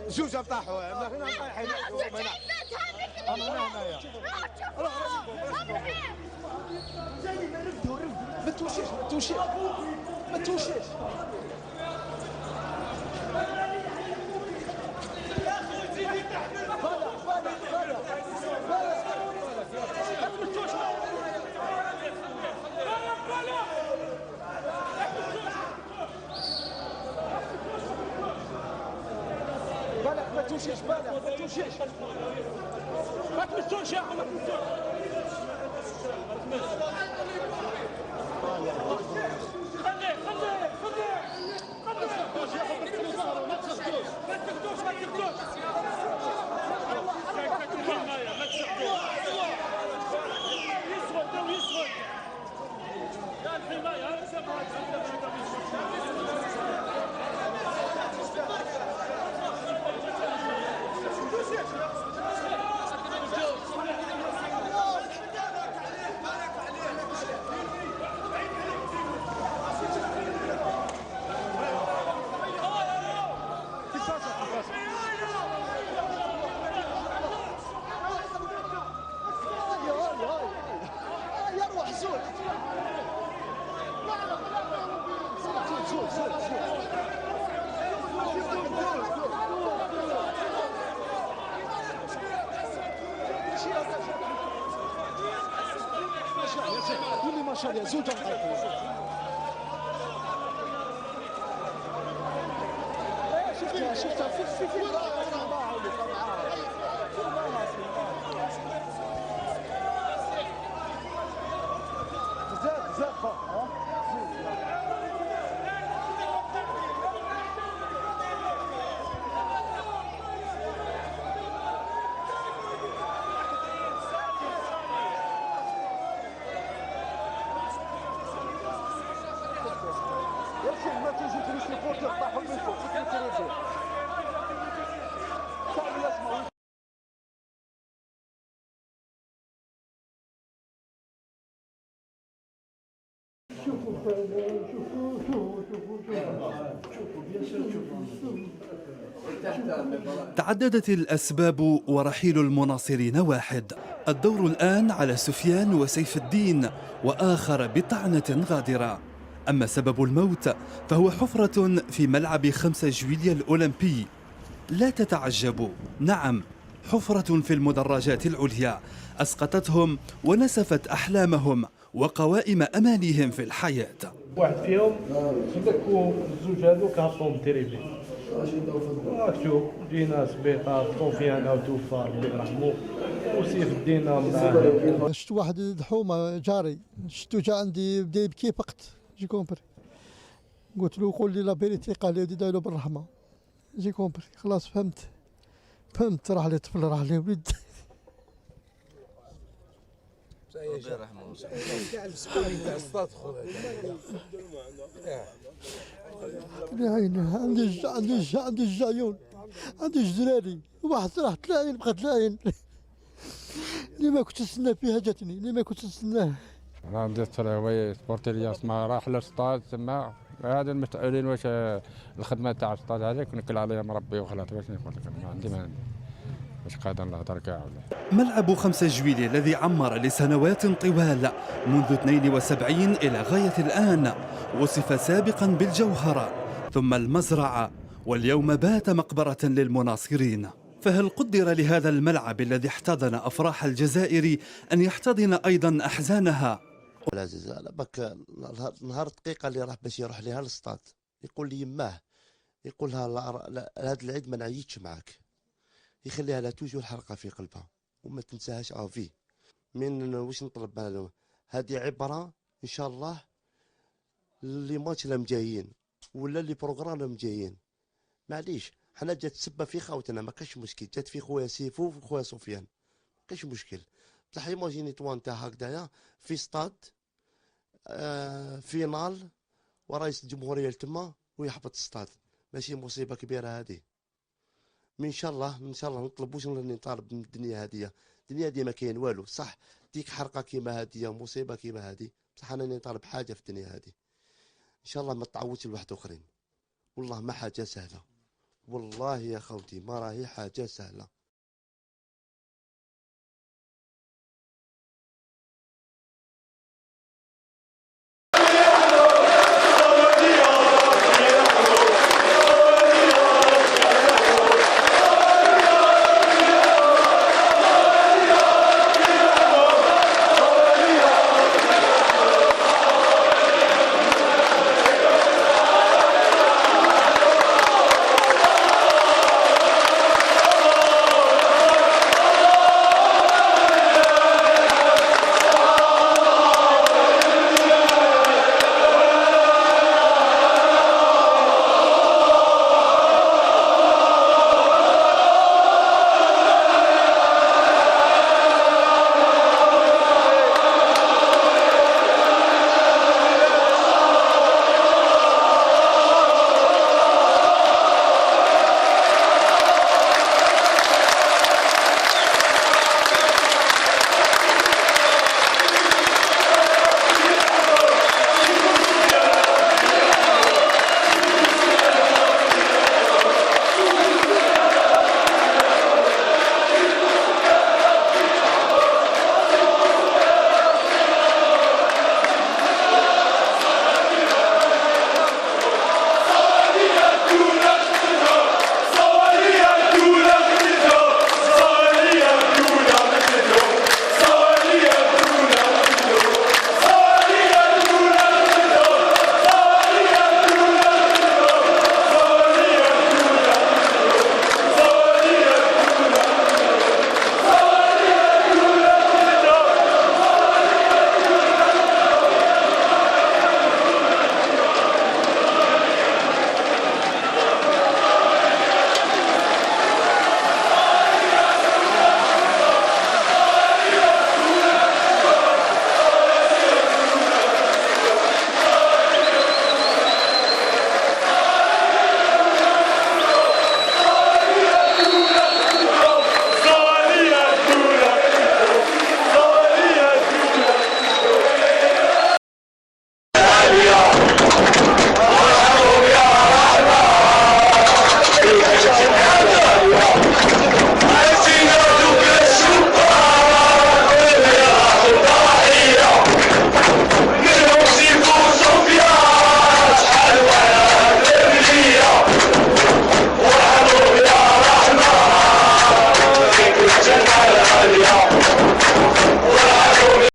زوج طاحوا هنا طايحين ما توشيش بالك ما توشيش ما تمسوش يا اخو ما تمسوش ما شاء الله زوج شفتها زاد ما تيجي تريسي فوق تطيحوا من فوق تريسي تعددت الأسباب ورحيل المناصرين واحد. الدور الآن على سفيان وسيف الدين وآخر بطعنة غادرة. أما سبب الموت فهو حفرة في ملعب 5 جويلية الأولمبي. لا تتعجبوا، نعم، حفرة في المدرجات العليا أسقطتهم ونسفت أحلامهم وقوائم أمانيهم في الحياة. واحد فيهم سبكوا الزوج هذوك هبطوا من التريبي مكتوب جينا سبيطار سفيان توفى ربي يرحمو وسيف الدين معاه. شفت واحد دحومه جاري شفتو جا عندي بدا يبكي بقت جي كومبري قلت له قول لي لا بيريتي قال لي دايرو بالرحمه جي كومبري خلاص فهمت راح لي طفل راح لي ولد ربي يرحمه كاع المسؤولين تاع الصاد خويا عندي الجايون عندي الجراري واحد راح تلاين بقى تلاين اللي ما كنت نستنى فيها جاتني اللي ما كنت نستناه. انا بديت هوايه سبورتيلياس ما راح للسطاد تما هذا المسؤولين واش الخدمه تاع السطاد هذيك نكل عليها مربي وخلاص واش نقول لك ما عندي واش قادر نهضر كاع ولا. ملعب 5 جويلية الذي عمر لسنوات طوال منذ 72 إلى غاية الآن وصف سابقا بالجوهرة ثم المزرعة واليوم بات مقبرة للمناصرين. فهل قدر لهذا الملعب الذي احتضن أفراح الجزائر أن يحتضن أيضا أحزانها؟ العزيز على بك نهار الدقيقة اللي راح باش يروح ليها للسطاد يقول لي يماه يقول لها هذا العيد ما نعيطش معاك يخليها لها توجو الحرقة في قلبها وما تنساهاش افي. من واش نطلب لهم هذه عبرة ان شاء الله اللي ماتش لهم جايين ولا اللي بروغرام لهم جايين. معليش حنا جات تسبه في خوتنا ما كاش مشكل جات في خويا سيفو وخويا سفيان ما كاش مشكل بصح ايماجيني طوا نتا هكذايا في ستاد فينال ورئيس الجمهوريه تما ويحبط الستاد ماشي مصيبه كبيره هذه. ان شاء الله نطلب واش نطالب من الدنيا هذه ما كاين والو صح ديك حرقه كيما هذه مصيبه كيما هذه بصح انا طالب حاجه في الدنيا هذه ان شاء الله ما تعوضش لواحد اخرين. والله ما حاجه سهله، والله يا خوتي ما راهي حاجه سهله.